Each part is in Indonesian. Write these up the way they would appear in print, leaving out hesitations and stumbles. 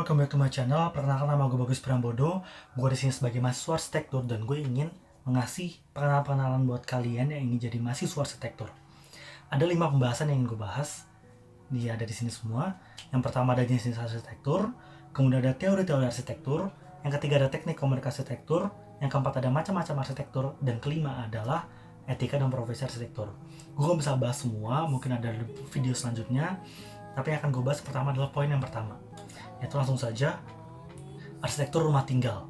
welcome back to my channel. Perkenalkan, nama gue Bagus Prambodo. Gue di sini sebagai mahasiswa arsitektur dan gue ingin mengasih perkenalan buat kalian yang ingin jadi mahasiswa arsitektur. Ada 5 pembahasan yang ingin gue bahas. Dia ada di sini semua. Yang pertama ada jenis arsitektur, kemudian ada teori-teori arsitektur, yang ketiga ada teknik komunikasi arsitektur, yang keempat ada macam-macam arsitektur, dan kelima adalah etika dan profesi arsitektur. Gue gak bisa bahas semua, mungkin ada video selanjutnya. Tapi yang akan gue bahas pertama adalah poin yang pertama, yaitu langsung saja arsitektur rumah tinggal.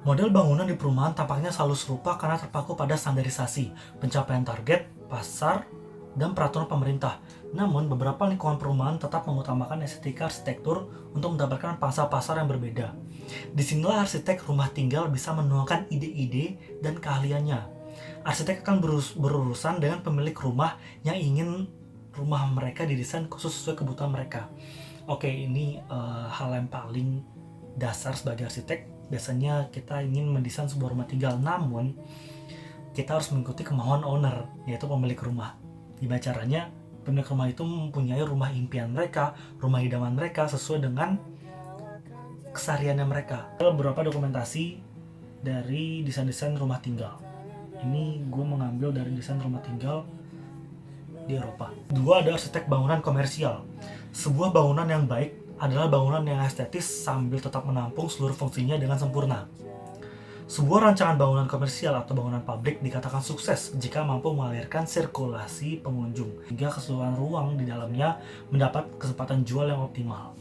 Model bangunan di perumahan tampaknya selalu serupa karena terpaku pada standarisasi, pencapaian target, pasar, dan peraturan pemerintah. Namun beberapa lingkungan perumahan tetap mengutamakan estetika arsitektur untuk mendapatkan pangsa pasar yang berbeda. Disinilah arsitek rumah tinggal bisa menuangkan ide-ide dan keahliannya. Arsitek akan berurusan dengan pemilik rumah yang ingin rumah mereka didesain khusus sesuai kebutuhan mereka. Oke, ini hal yang paling dasar sebagai arsitek. Biasanya kita ingin mendesain sebuah rumah tinggal, namun kita harus mengikuti kemauan owner, yaitu pemilik rumah. Gimana caranya? Pemilik rumah itu mempunyai rumah impian mereka, rumah idaman mereka sesuai dengan kesehariannya mereka. Ada beberapa dokumentasi dari desain-desain rumah tinggal. Ini gue mengambil dari desain rumah tinggal di Eropa. 2 ada arsitek bangunan komersial. Sebuah bangunan yang baik adalah bangunan yang estetis sambil tetap menampung seluruh fungsinya dengan sempurna. Sebuah rancangan bangunan komersial atau bangunan publik dikatakan sukses jika mampu mengalirkan sirkulasi pengunjung hingga keseluruhan ruang di dalamnya mendapat kesempatan jual yang optimal.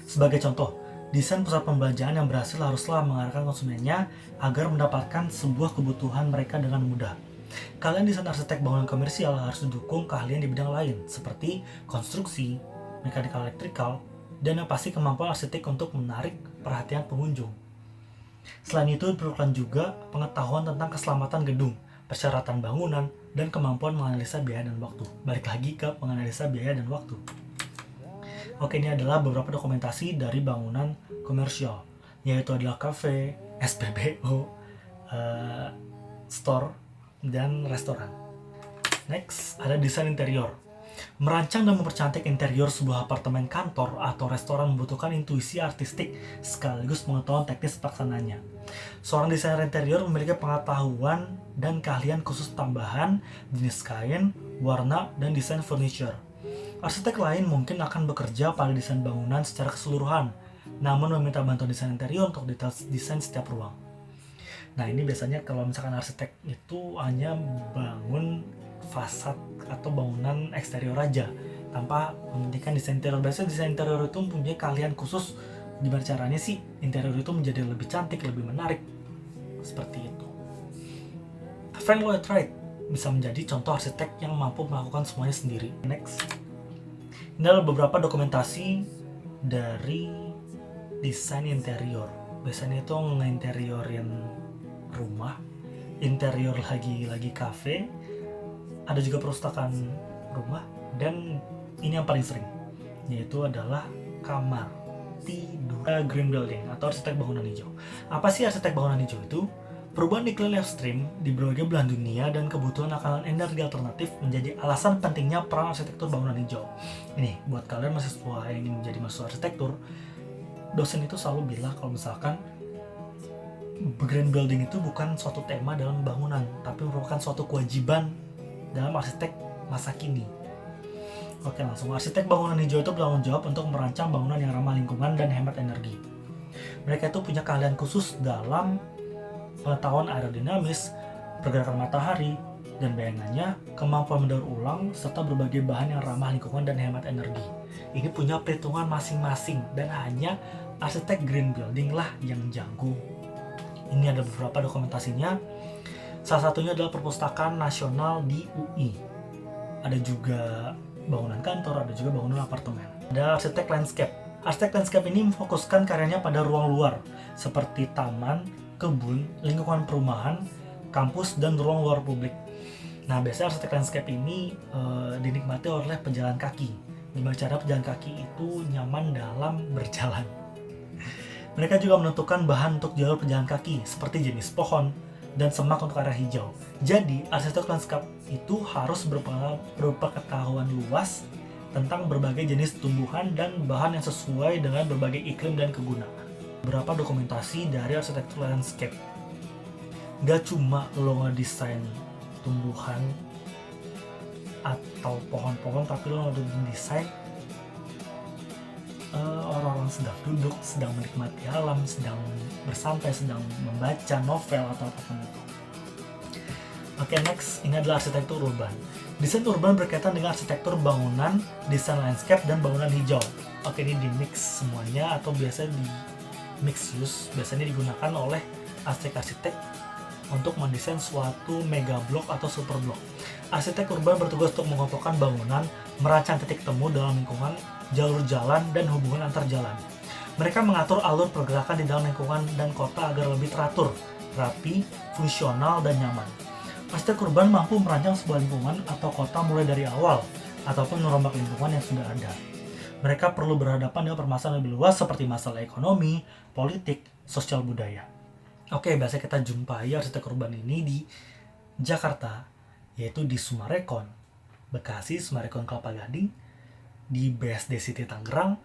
Sebagai contoh, desain pusat pembelanjaan yang berhasil haruslah mengarahkan konsumennya agar mendapatkan sebuah kebutuhan mereka dengan mudah. Kalian desain arsitek bangunan komersial harus didukung keahlian di bidang lain seperti konstruksi, mekanikal elektrikal, dan yang pasti kemampuan arsitek untuk menarik perhatian pengunjung. Selain itu diperlukan juga pengetahuan tentang keselamatan gedung, persyaratan bangunan, dan kemampuan menganalisa biaya dan waktu. Balik lagi ke menganalisa biaya dan waktu. Oke, ini adalah beberapa dokumentasi dari bangunan komersial, yaitu adalah kafe, SPBU, store, dan restoran. Next, ada desain interior. Merancang dan mempercantik interior sebuah apartemen, kantor, atau restoran membutuhkan intuisi artistik sekaligus pengetahuan teknis pelaksanaannya. Seorang desainer interior memiliki pengetahuan dan keahlian khusus tambahan, jenis kain, warna, dan desain furniture. Arsitek lain mungkin akan bekerja pada desain bangunan secara keseluruhan, namun meminta bantuan desain interior untuk detail desain setiap ruang. Nah, ini biasanya kalau misalkan arsitek itu hanya bangun fasad atau bangunan eksterior aja tanpa mementingkan desain interior. Biasanya desain interior itu mempunyai keahlian khusus gimana caranya sih interior itu menjadi lebih cantik, lebih menarik, seperti itu. Frank Lloyd Wright bisa menjadi contoh arsitek yang mampu melakukan semuanya sendiri. Next, ini adalah beberapa dokumentasi dari desain interior. Biasanya itu nge-interiorin rumah, interior lagi kafe, ada juga perustakaan rumah, dan ini yang paling sering, yaitu adalah kamar tidur, green building atau arsitek bangunan hijau. Apa sih arsitek bangunan hijau itu? Perubahan iklim ekstrim di berbagai belahan dunia dan kebutuhan akan energi alternatif menjadi alasan pentingnya peran arsitektur bangunan hijau. Ini buat kalian mahasiswa yang ingin menjadi mahasiswa arsitektur, dosen itu selalu bilang kalau misalkan green building itu bukan suatu tema dalam bangunan, tapi merupakan suatu kewajiban dalam arsitek masa kini. Oke, langsung. Arsitek bangunan hijau itu bertanggung jawab untuk merancang bangunan yang ramah lingkungan dan hemat energi. Mereka itu punya keahlian khusus dalam pengetahuan aerodinamis, pergerakan matahari, dan bayangannya, kemampuan mendaur ulang, serta berbagai bahan yang ramah lingkungan dan hemat energi. Ini punya perhitungan masing-masing, dan hanya arsitek green building lah yang jago. Ini ada beberapa dokumentasinya. Salah satunya adalah Perpustakaan Nasional di UI. Ada juga bangunan kantor, ada juga bangunan apartemen. Ada arsitek landscape. Arsitek landscape ini memfokuskan karyanya pada ruang luar, seperti taman, kebun, lingkungan perumahan, kampus, dan ruang luar publik. Nah, biasanya arsitek landscape ini dinikmati oleh pejalan kaki. Gimana cara pejalan kaki itu nyaman dalam berjalan. Mereka juga menentukan bahan untuk jalur pejalan kaki, seperti jenis pohon dan semak untuk area hijau. Jadi, arsitek landscape itu harus berpengetahuan luas tentang berbagai jenis tumbuhan dan bahan yang sesuai dengan berbagai iklim dan kegunaan. Beberapa dokumentasi dari arsitektur landscape. Gak cuma lo ngedesain tumbuhan atau pohon-pohon, tapi lo ngedesain orang-orang sedang duduk, sedang menikmati alam, sedang bersantai, sedang membaca novel atau apapun itu. Oke, next, ini adalah arsitektur urban. Desain urban berkaitan dengan arsitektur bangunan, desain landscape, dan bangunan hijau. Oke, ini di mix semuanya atau biasanya di mix use, biasanya digunakan oleh arsitek-arsitek untuk mendesain suatu mega blok atau super blok. Arsitek urban bertugas untuk mengokohkan bangunan, merancang titik temu dalam lingkungan, jalur jalan, dan hubungan antar jalan. Mereka mengatur alur pergerakan di dalam lingkungan dan kota agar lebih teratur, rapi, fungsional, dan nyaman. Arsitek urban mampu merancang sebuah lingkungan atau kota mulai dari awal, ataupun merombak lingkungan yang sudah ada. Mereka perlu berhadapan dengan permasalahan lebih luas seperti masalah ekonomi, politik, sosial budaya. Oke, biasa kita jumpai arsitek urban ini di Jakarta, yaitu di Sumarekon, Bekasi, Sumarekon Kelapa Gading, di BSD City Tangerang,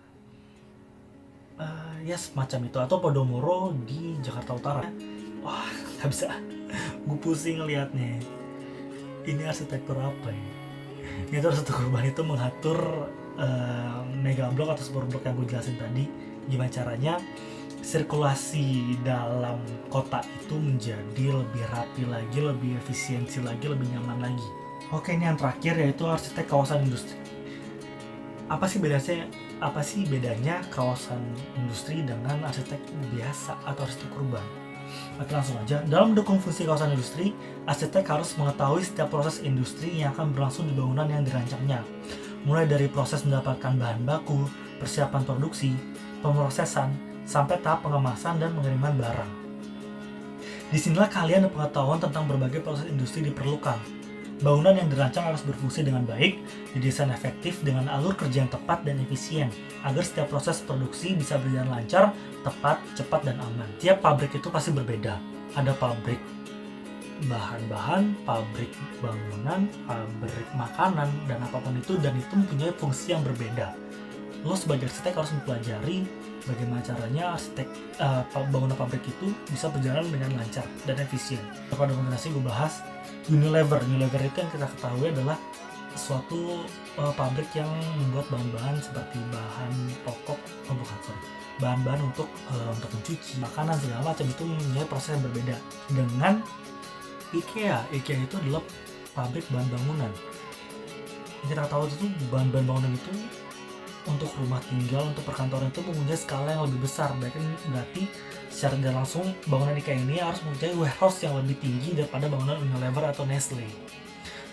ya semacam itu, atau Podomoro di Jakarta Utara. Wah, nggak bisa, gue pusing ngeliatnya. Ini arsitektur apa ya? Itu arsitektur urban itu mengatur mega blok atau super blok yang gue jelasin tadi. Gimana caranya sirkulasi dalam kota itu menjadi lebih rapi lagi, lebih efisiensi lagi, lebih nyaman lagi. Oke, ini yang terakhir yaitu arsitek kawasan industri. Apa sih bedanya kawasan industri dengan arsitek biasa atau arsitek urban? Oke, langsung aja. Dalam mendukung fungsi kawasan industri, arsitek harus mengetahui setiap proses industri yang akan berlangsung di bangunan yang dirancangnya. Mulai dari proses mendapatkan bahan baku, persiapan produksi, pemrosesan, sampai tahap pengemasan dan pengiriman barang. Disinilah kalian dan pengetahuan tentang berbagai proses industri diperlukan. Bangunan yang dirancang harus berfungsi dengan baik, didesain efektif dengan alur kerja yang tepat dan efisien, agar setiap proses produksi bisa berjalan lancar, tepat, cepat, dan aman. Tiap pabrik itu pasti berbeda. Ada pabrik bahan-bahan, pabrik bangunan, pabrik makanan, dan apapun itu, dan itu mempunyai fungsi yang berbeda. Lo sebagai arsitek harus mempelajari bagaimana caranya bangunan pabrik itu bisa berjalan dengan lancar dan efisien. Pada dokumentasi gue bahas Unilever itu yang kita ketahui adalah suatu pabrik yang membuat bahan-bahan seperti bahan pokok, bahan-bahan untuk mencuci makanan segala macam, itu mempunyai proses yang berbeda dengan IKEA itu adalah pabrik bahan bangunan. Kita tahu itu bahan-bahan bangunan itu untuk rumah tinggal, untuk perkantoran itu mempunyai skala yang lebih besar. Berarti secara tidak langsung bangunan IKEA ini harus mempunyai warehouse yang lebih tinggi daripada bangunan Unilever atau Nestle.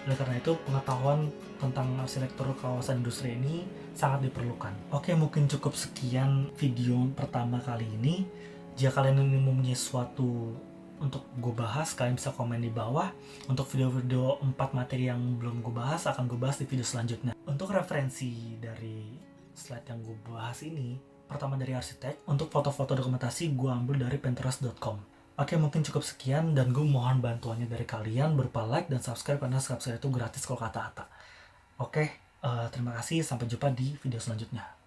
Oleh karena itu, pengetahuan tentang arsitektur kawasan industri ini sangat diperlukan. Oke, mungkin cukup sekian video pertama kali ini. Jika kalian ingin mempunyai sesuatu untuk gue bahas, kalian bisa komen di bawah. Untuk video-video 4 materi yang belum gue bahas, akan gue bahas di video selanjutnya. Untuk referensi dari slide yang gue bahas ini, pertama dari arsitek. Untuk foto-foto dokumentasi gue ambil dari pinterest.com. Oke, mungkin cukup sekian, dan gue mohon bantuannya dari kalian berupa like dan subscribe, karena subscribe itu gratis kalau kata Ata. Oke, terima kasih, sampai jumpa di video selanjutnya.